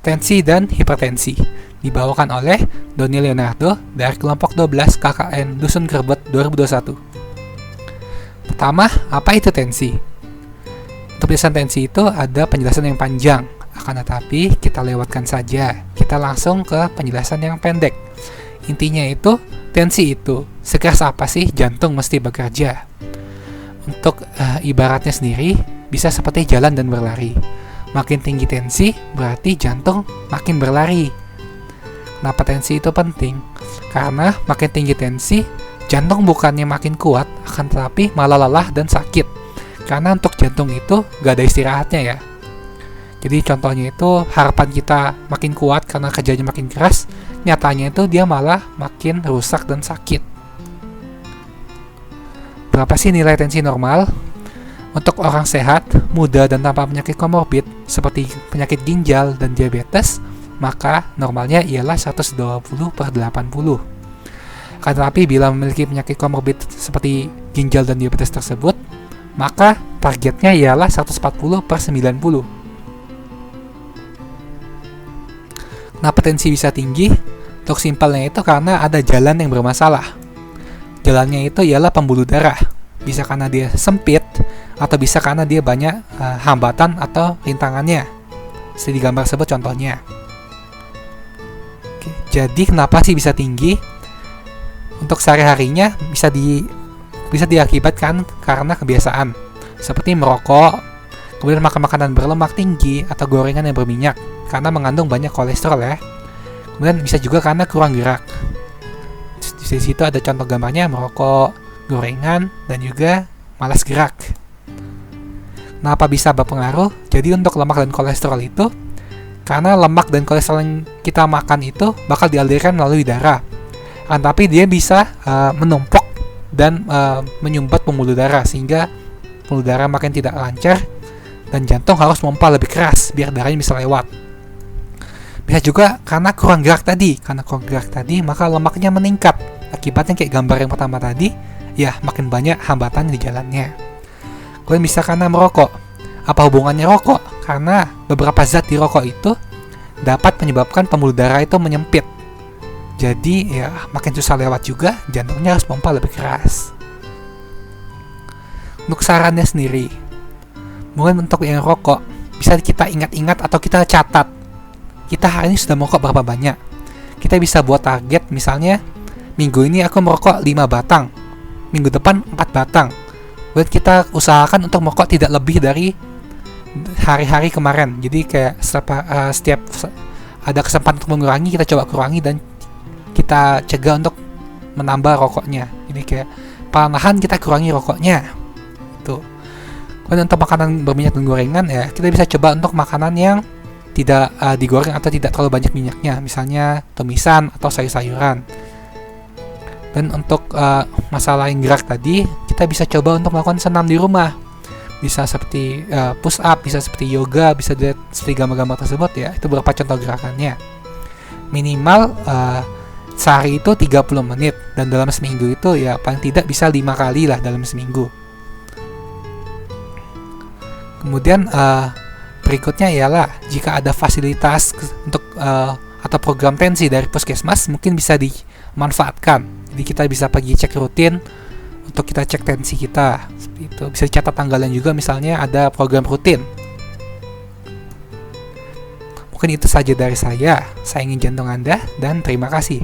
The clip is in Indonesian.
Tensi dan Hipertensi, dibawakan oleh Doni Leonardo dari kelompok 12 KKN Dusun Kerbet 2021. Pertama, apa itu tensi? Untuk penjelasan tensi itu ada penjelasan yang panjang, akan tetapi kita lewatkan saja. Kita langsung ke penjelasan yang pendek. Intinya itu, tensi itu sekeras apa sih jantung mesti bekerja? Untuk ibaratnya sendiri, bisa seperti jalan dan berlari. Makin tinggi tensi, berarti jantung makin berlari. Kenapa tensi itu penting? Karena makin tinggi tensi, jantung bukannya makin kuat, akan tetapi malah lelah dan sakit. Karena untuk jantung itu gak ada istirahatnya ya. Jadi contohnya itu harapan kita makin kuat karena kerjanya makin keras, nyatanya itu dia malah makin rusak dan sakit. Berapa sih nilai tensi normal? Untuk orang sehat, muda, dan tanpa penyakit komorbid seperti penyakit ginjal dan diabetes, maka normalnya ialah 120/80. Tetapi bila memiliki penyakit komorbid seperti ginjal dan diabetes tersebut, maka targetnya ialah 140/90. Kenapa tensi bisa tinggi? Untuk simpelnya itu karena ada jalan yang bermasalah. Jalannya itu ialah pembuluh darah. Bisa karena dia sempit, atau bisa karena dia banyak hambatan atau rintangannya. Seperti di gambar tersebut contohnya. Oke, jadi kenapa sih bisa tinggi? Untuk sehari-harinya bisa diakibatkan karena kebiasaan, seperti merokok, kemudian makan makanan berlemak tinggi atau gorengan yang berminyak karena mengandung banyak kolesterol ya. Kemudian bisa juga karena kurang gerak. Di situ ada contoh gambarnya merokok, gorengan, dan juga malas gerak. Kenapa bisa berpengaruh? Jadi untuk lemak dan kolesterol itu, karena lemak dan kolesterol yang kita makan itu bakal dialirkan melalui darah. Tapi dia bisa menumpuk dan menyumbat pembuluh darah, sehingga pembuluh darah makin tidak lancar dan jantung harus memompa lebih keras biar darahnya bisa lewat. Bisa juga karena kurang gerak tadi. Karena kurang gerak tadi, maka lemaknya meningkat. Akibatnya kayak gambar yang pertama tadi, ya makin banyak hambatan di jalannya. Kemudian bisa karena merokok. Apa hubungannya rokok? Karena beberapa zat di rokok itu dapat menyebabkan pembuluh darah itu menyempit. Jadi ya makin susah lewat juga, jantungnya harus pompa lebih keras. Untuk sarannya sendiri, mungkin untuk yang rokok, bisa kita ingat-ingat atau kita catat. Kita hari ini sudah merokok berapa banyak. Kita bisa buat target, misalnya minggu ini aku merokok 5 batang, minggu depan 4 batang. Buat kita usahakan untuk merokok tidak lebih dari hari-hari kemarin. Jadi kayak setiap ada kesempatan untuk mengurangi, kita coba kurangi dan kita cegah untuk menambah rokoknya. Jadi kayak perlahan kita kurangi rokoknya. Itu. Kemudian untuk makanan berminyak dan gorengan ya, kita bisa coba untuk makanan yang tidak digoreng atau tidak terlalu banyak minyaknya, misalnya tumisan atau sayur-sayuran. Dan untuk masalah yang gerak tadi, kita bisa coba untuk melakukan senam di rumah. Bisa seperti push up, bisa seperti yoga, bisa seperti gambar-gambar tersebut ya. Itu beberapa contoh gerakannya. Minimal sehari itu 30 menit, dan dalam seminggu itu ya paling tidak bisa 5 kali lah dalam seminggu. Kemudian berikutnya ialah jika ada fasilitas untuk atau program tensi dari puskesmas, mungkin bisa dimanfaatkan. Jadi kita bisa pergi cek rutin untuk kita cek tensi kita. Seperti itu. Bisa dicatat tanggalnya juga, misalnya ada program rutin. Mungkin itu saja dari saya. Sayangin jantung Anda dan terima kasih.